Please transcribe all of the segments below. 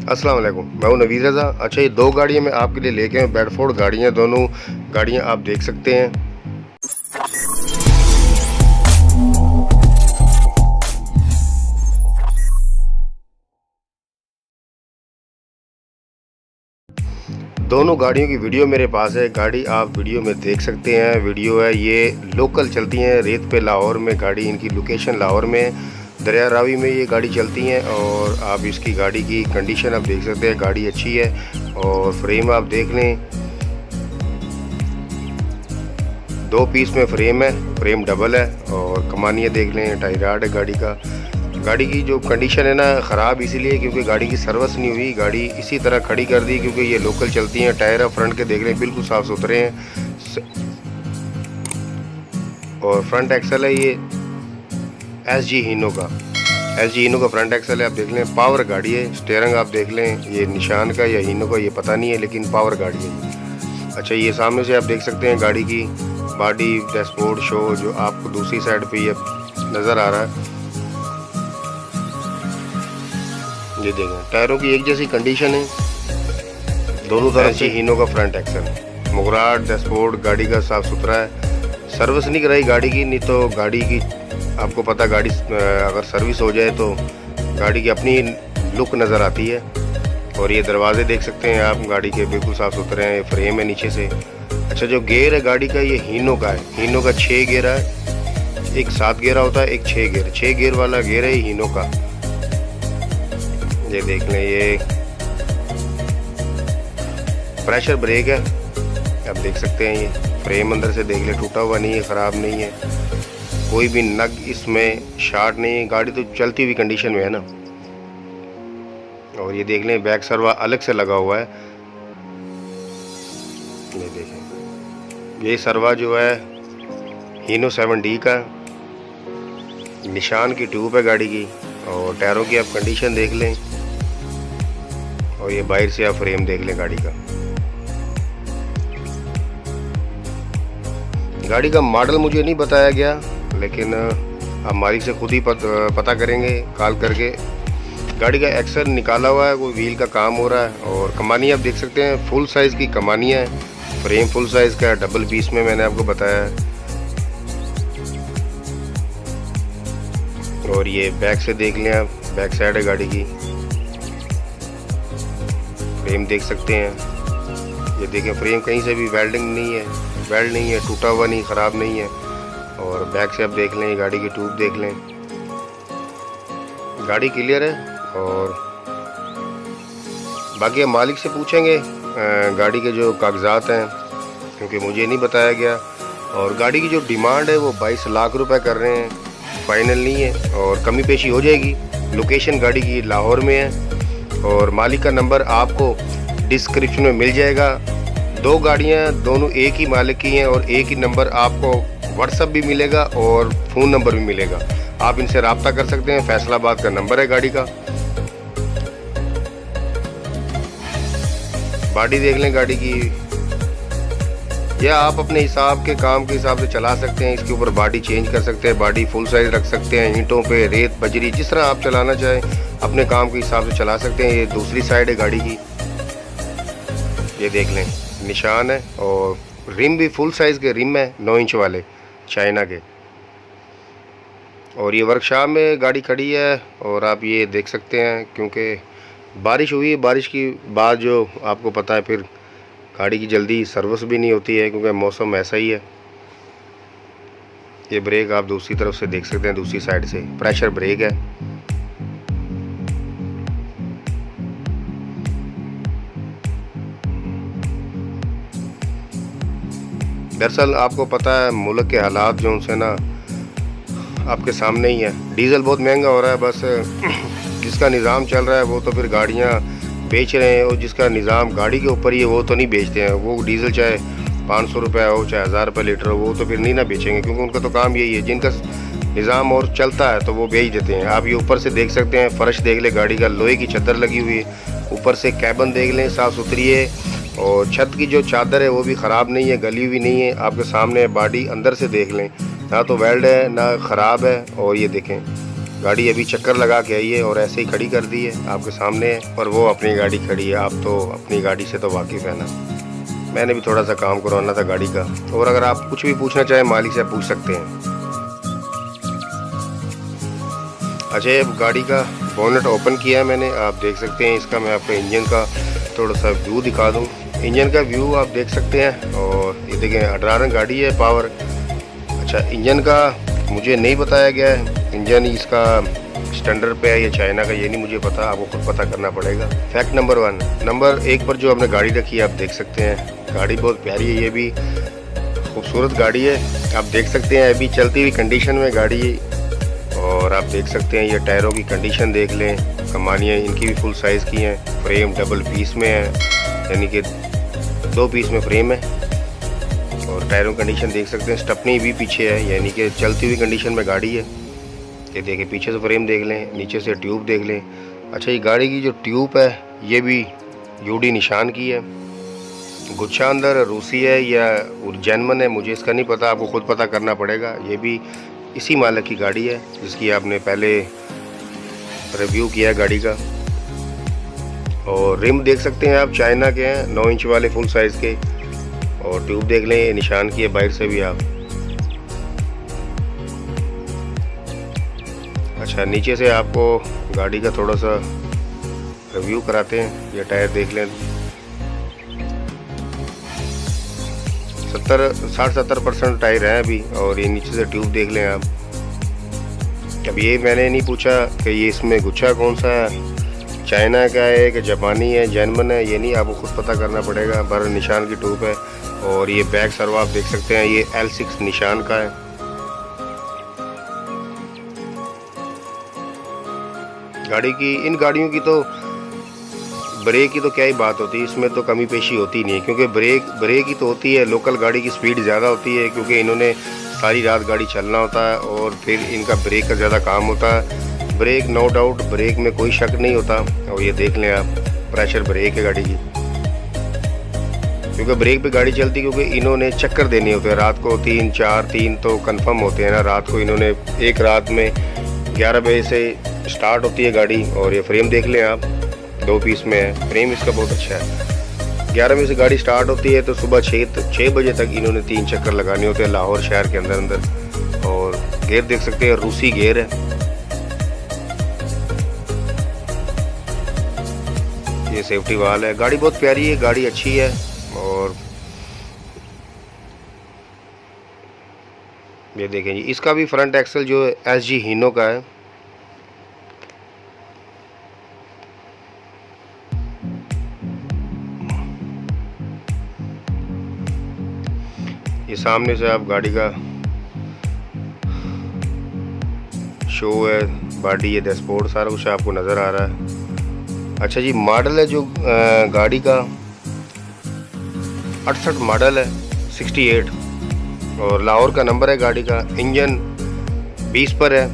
अस्सलाम वालेकुम, मैं हूं नवीद रज़ा। अच्छा, ये दो गाड़ियां मैं आपके लिए लेके आया, बेडफोर्ड गाड़ियां, दोनों गाड़ियां आप देख सकते हैं। दोनों गाड़ियों की वीडियो मेरे पास है, गाड़ी आप वीडियो में देख सकते हैं। वीडियो है, ये लोकल चलती हैं रेत पे, लाहौर में गाड़ी, इनकी लोकेशन लाहौर में, दरिया रावी में ये गाड़ी चलती हैं। और आप इसकी गाड़ी की कंडीशन आप देख सकते हैं, गाड़ी अच्छी है। और फ्रेम आप देख लें, 2 पीस में फ्रेम है, फ्रेम डबल है। और कमानियाँ देख लें, टायर राड है गाड़ी का। गाड़ी की जो कंडीशन है ना, ख़राब इसीलिए क्योंकि गाड़ी की सर्विस नहीं हुई, गाड़ी इसी तरह खड़ी कर दी क्योंकि ये लोकल चलती हैं। टायर है फ्रंट के देख लें, बिल्कुल साफ़ सुथरे हैं। और फ्रंट एक्सल है ये SG हीनो का, SG हीनो का फ्रंट एक्सल है, आप देख लें। पावर गाड़ी है, स्टीयरिंग आप देख लें, ये निशान का या हीनो का ये पता नहीं है, लेकिन पावर गाड़ी है। अच्छा, ये सामने से आप देख सकते हैं गाड़ी की बॉडी, डैशबोर्ड शो जो आपको दूसरी साइड पे ये नज़र आ रहा है। ये देखें, टायरों की एक जैसी कंडीशन है, दोनों तरफ से हीनो का फ्रंट एक्सल, मुगराट, डैशबोर्ड गाड़ी का साफ़ सुथरा है। सर्विस नहीं कराई गाड़ी की, नहीं तो गाड़ी की आपको पता, गाड़ी अगर सर्विस हो जाए तो गाड़ी की अपनी लुक नज़र आती है। और ये दरवाजे देख सकते हैं आप, गाड़ी के बिल्कुल साफ़ सुथरे हैं। फ्रेम है नीचे से। अच्छा, जो गेयर है गाड़ी का, ये हीनो का है, हीनो का 6 गेयर है। एक 7 गेयर होता है, एक 6 गेयर वाला गेयर है हीनो का। ये देख लें, ये प्रेशर ब्रेक है, आप देख सकते हैं। ये फ्रेम अंदर से देख लें, टूटा हुआ नहीं है, ख़राब नहीं है, कोई भी नग इसमें शार्ट नहीं है। गाड़ी तो चलती हुई कंडीशन में है ना। और ये देख लें, बैक सर्वा अलग से लगा हुआ है। ये देखें, ये सर्वा जो है हीनो 7D का, निशान की ट्यूब है गाड़ी की। और टायरों की आप कंडीशन देख लें, और ये बाहर से आप फ्रेम देख लें गाड़ी का। गाड़ी का मॉडल मुझे नहीं बताया गया, लेकिन आप मालिक से खुद ही पता करेंगे कॉल करके। गाड़ी का एक्सल निकाला हुआ है, कोई व्हील का काम हो रहा है। और कमानी आप देख सकते हैं, फुल साइज़ की कमानियाँ है, फ्रेम फुल साइज़ का है, डबल पीस में मैंने आपको बताया है। और ये बैक से देख लें आप, बैक साइड है गाड़ी की, फ्रेम देख सकते हैं। ये देखें, फ्रेम कहीं से भी वेल्डिंग नहीं है, वेल्ड नहीं है, टूटा हुआ नहीं, ख़राब नहीं है। और बैक से आप देख लें, गाड़ी की ट्यूब देख लें, गाड़ी क्लियर है। और बाकी हम मालिक से पूछेंगे गाड़ी के जो कागजात हैं, क्योंकि मुझे नहीं बताया गया। और गाड़ी की जो डिमांड है वो 22 लाख रुपए कर रहे हैं, फाइनल नहीं है, और कमी पेशी हो जाएगी। लोकेशन गाड़ी की लाहौर में है। और मालिक का नंबर आपको डिस्क्रिप्शन में मिल जाएगा। 2 गाड़ियाँ दोनों एक ही मालिक की हैं, और एक ही नंबर आपको व्हाट्सअप भी मिलेगा और फ़ोन नंबर भी मिलेगा, आप इनसे रब्ता कर सकते हैं। फैसलाबाद का नंबर है गाड़ी का। बॉडी देख लें गाड़ी की, या आप अपने हिसाब के काम के हिसाब से चला सकते हैं। इसके ऊपर बॉडी चेंज कर सकते हैं, बॉडी फुल साइज रख सकते हैं, ईंटों पे, रेत, बजरी, जिस तरह आप चलाना चाहें अपने काम के हिसाब से चला सकते हैं। ये दूसरी साइड है गाड़ी की, ये देख लें, निशान है। और रिम भी फुल साइज़ के रिम है, 9 इंच वाले चाइना के। और ये वर्कशॉप में गाड़ी खड़ी है, और आप ये देख सकते हैं, क्योंकि बारिश हुई है, बारिश की बाद जो आपको पता है फिर गाड़ी की जल्दी सर्विस भी नहीं होती है, क्योंकि मौसम ऐसा ही है। ये ब्रेक आप दूसरी तरफ से देख सकते हैं, दूसरी साइड से प्रेशर ब्रेक है। दरअसल आपको पता है मुल्क के हालात जो उनसे ना आपके सामने ही है। डीज़ल बहुत महंगा हो रहा है, बस जिसका निज़ाम चल रहा है वो तो फिर गाड़ियाँ बेच रहे हैं, और जिसका निज़ाम गाड़ी के ऊपर ही है वो तो नहीं बेचते हैं। वो डीज़ल चाहे 500 रुपये हो, चाहे 1000 रुपये लीटर हो, वो तो फिर नहीं ना बेचेंगे, क्योंकि उनका तो काम यही है। जिनका निज़ाम और चलता है तो वो बेच देते हैं। आप ये ऊपर से देख सकते हैं, फ़र्श देख लें, गाड़ी का लोहे की चादर लगी हुई है। ऊपर से कैबिन देख लें, साफ़ सुथरी है। और छत की जो चादर है वो भी ख़राब नहीं है, गली हुई नहीं है, आपके सामने। बॉडी अंदर से देख लें, ना तो वेल्ड है ना ख़राब है। और ये देखें, गाड़ी अभी चक्कर लगा के आई है और ऐसे ही खड़ी कर दी है, आपके सामने है। और वो अपनी गाड़ी खड़ी है। आप तो अपनी गाड़ी से तो वाकिफ़ है ना। मैंने भी थोड़ा सा काम करवाना था गाड़ी का। और अगर आप कुछ भी पूछना चाहें मालिक से पूछ सकते हैं। अच्छा, ये गाड़ी का बोनेट ओपन किया है मैंने, आप देख सकते हैं। इसका मैं आपको इंजन का थोड़ा सा व्यू दिखा दूं। इंजन का व्यू आप देख सकते हैं। और ये देखें 18 रंग गाड़ी है, पावर। अच्छा, इंजन का मुझे नहीं बताया गया है, इंजन इसका स्टैंडर्ड पे है या चाइना का, ये नहीं मुझे पता, आपको खुद पता करना पड़ेगा। फैक्ट नंबर 1, नंबर 1 पर जो आपने गाड़ी रखी है आप देख सकते हैं। गाड़ी बहुत प्यारी है, ये भी खूबसूरत गाड़ी है। आप देख सकते हैं अभी चलती हुई कंडीशन में गाड़ी। और आप देख सकते हैं ये टायरों की कंडीशन देख लें, कमानियाँ इनकी भी फुल साइज़ की हैं। फ्रेम डबल पीस में है, यानी कि 2 पीस में फ्रेम है। और टायरों की कंडीशन देख सकते हैं, स्टपनी भी पीछे है, यानी कि चलती हुई कंडीशन में गाड़ी है। ये देखिए पीछे से फ्रेम देख लें, नीचे से ट्यूब देख लें। अच्छा, ये गाड़ी की जो ट्यूब है ये भी यूडी निशान की है। गुच्छा अंदर रूसी है या जर्मन है मुझे इसका नहीं पता, आपको खुद पता करना पड़ेगा। ये भी इसी मालिक की गाड़ी है जिसकी आपने पहले रिव्यू किया है गाड़ी का। और रिम देख सकते हैं आप, चाइना के हैं, 9 इंच वाले फुल साइज़ के। और ट्यूब देख लें, निशान की है बाहर से भी आप। अच्छा, नीचे से आपको गाड़ी का थोड़ा सा रिव्यू कराते हैं। ये टायर देख लें, 60-70% टायर है अभी। और ये नीचे से ट्यूब देख लें आप। अब ये मैंने नहीं पूछा कि ये इसमें गुच्छा कौन सा है, चाइना का है कि जापानी है, जर्मन है, ये नहीं, आपको खुद पता करना पड़ेगा। पर निशान की ट्यूब है। और ये बैक सर्वो आप देख सकते हैं, ये L6 निशान का है। गाड़ी की, इन गाड़ियों की तो ब्रेक की तो क्या ही बात होती है, इसमें तो कमी पेशी होती नहीं है। क्योंकि ब्रेक ही तो होती है। लोकल गाड़ी की स्पीड ज़्यादा होती है क्योंकि इन्होंने सारी रात गाड़ी चलना होता है और फिर इनका ब्रेक का ज़्यादा काम होता है। ब्रेक नो डाउट, ब्रेक में कोई शक नहीं होता। और ये देख लें आप, प्रेशर ब्रेक है गाड़ी की। क्योंकि ब्रेक पे गाड़ी चलती है, क्योंकि इन्होंने चक्कर देने होते हैं रात को 3 तो कंफर्म होते हैं ना। रात को इन्होंने एक रात में 11 बजे से स्टार्ट होती है गाड़ी। और ये फ्रेम देख लें आप, 2 पीस में है, फ्रेम इसका बहुत अच्छा है। 11 बजे से गाड़ी स्टार्ट होती है तो सुबह 6 बजे तक इन्होंने 3 चक्कर लगाने होते हैं लाहौर शहर के अंदर। और गेयर देख सकते हैं, रूसी गेयर है। ये सेफ्टी वाल है। गाड़ी बहुत प्यारी है, गाड़ी अच्छी है। और ये देखें जी, इसका भी फ्रंट एक्सल जो है SG हीनो का है। ये सामने से आप गाड़ी का शो है, बॉडी है, डैशबोर्ड, सारा कुछ आपको नज़र आ रहा है। अच्छा जी, मॉडल है जो गाड़ी का 68 मॉडल है, 68। और लाहौर का नंबर है गाड़ी का। इंजन 20 पर है।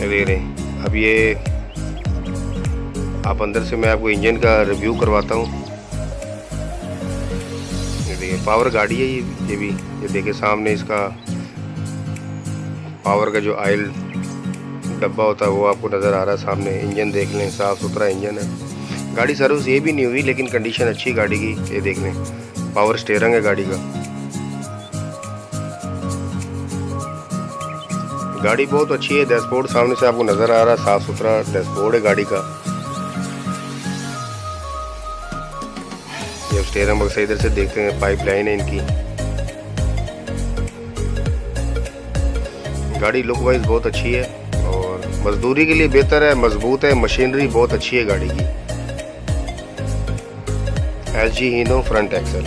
दे रहे अब ये आप अंदर से मैं आपको इंजन का रिव्यू करवाता हूँ। ये देखिए पावर गाड़ी है ये भी। ये देखिए सामने इसका पावर का जो ऑयल डब्बा होता है वो आपको नज़र आ रहा है सामने। इंजन देख लें, साफ़ सुथरा इंजन है। गाड़ी सर्विस ये भी नहीं हुई लेकिन कंडीशन अच्छी है गाड़ी की। ये देख लें, पावर स्टीयरिंग है गाड़ी का। गाड़ी बहुत अच्छी है। डैशबोर्ड सामने से आपको नज़र आ रहा है, साफ़ सुथरा डैशबोर्ड है गाड़ी का। ये स्टीयरिंग बक्सा इधर से देखते हैं, पाइपलाइन है इनकी। गाड़ी लुक वाइज बहुत अच्छी है और मजदूरी के लिए बेहतर है, मजबूत है। मशीनरी बहुत अच्छी है गाड़ी की। SG Hino front axle.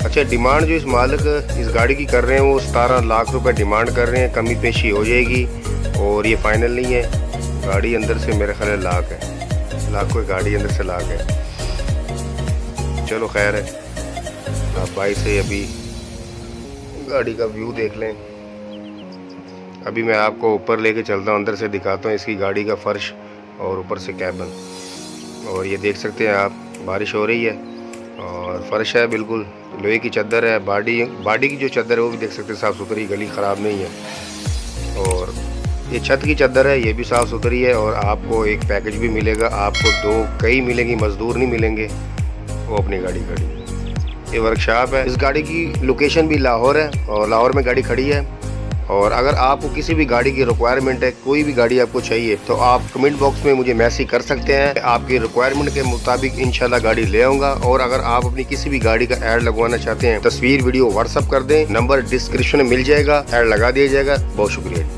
अच्छा, डिमांड जो इस मालिक इस गाड़ी की कर रहे हैं वो 17 लाख रुपए डिमांड कर रहे हैं। कमी पेशी हो जाएगी और ये फाइनल नहीं है। गाड़ी अंदर से मेरे ख्याल लाख है, लाख कोई गाड़ी अंदर से लाख है। चलो खैर है, आप भाई से अभी गाड़ी का व्यू देख लें। अभी मैं आपको ऊपर लेके चलता हूँ, अंदर से दिखाता हूँ इसकी गाड़ी का फर्श और ऊपर से कैबिन। और ये देख सकते हैं आप, बारिश हो रही है और फर्श है, बिल्कुल लोहे की चादर है। बॉडी की जो चादर है वो भी देख सकते हैं साफ़ सुथरी, गली ख़राब नहीं है। और ये छत की चादर है, ये भी साफ़ सुथरी है। और आपको एक पैकेज भी मिलेगा, आपको कई मिलेंगी, मज़दूर नहीं मिलेंगे, वो अपनी गाड़ी खड़ी। ये वर्कशॉप है। इस गाड़ी की लोकेशन भी लाहौर है और लाहौर में गाड़ी खड़ी है। और अगर आपको किसी भी गाड़ी की रिक्वायरमेंट है, कोई भी गाड़ी आपको चाहिए, तो आप कमेंट बॉक्स में मुझे मैसेज कर सकते हैं। आपकी रिक्वायरमेंट के मुताबिक इंशाल्लाह गाड़ी ले आऊँगा। और अगर आप अपनी किसी भी गाड़ी का ऐड लगवाना चाहते हैं, तस्वीर वीडियो व्हाट्सअप कर दें, नंबर डिस्क्रिप्शन में मिल जाएगा, ऐड लगा दिया जाएगा। बहुत शुक्रिया।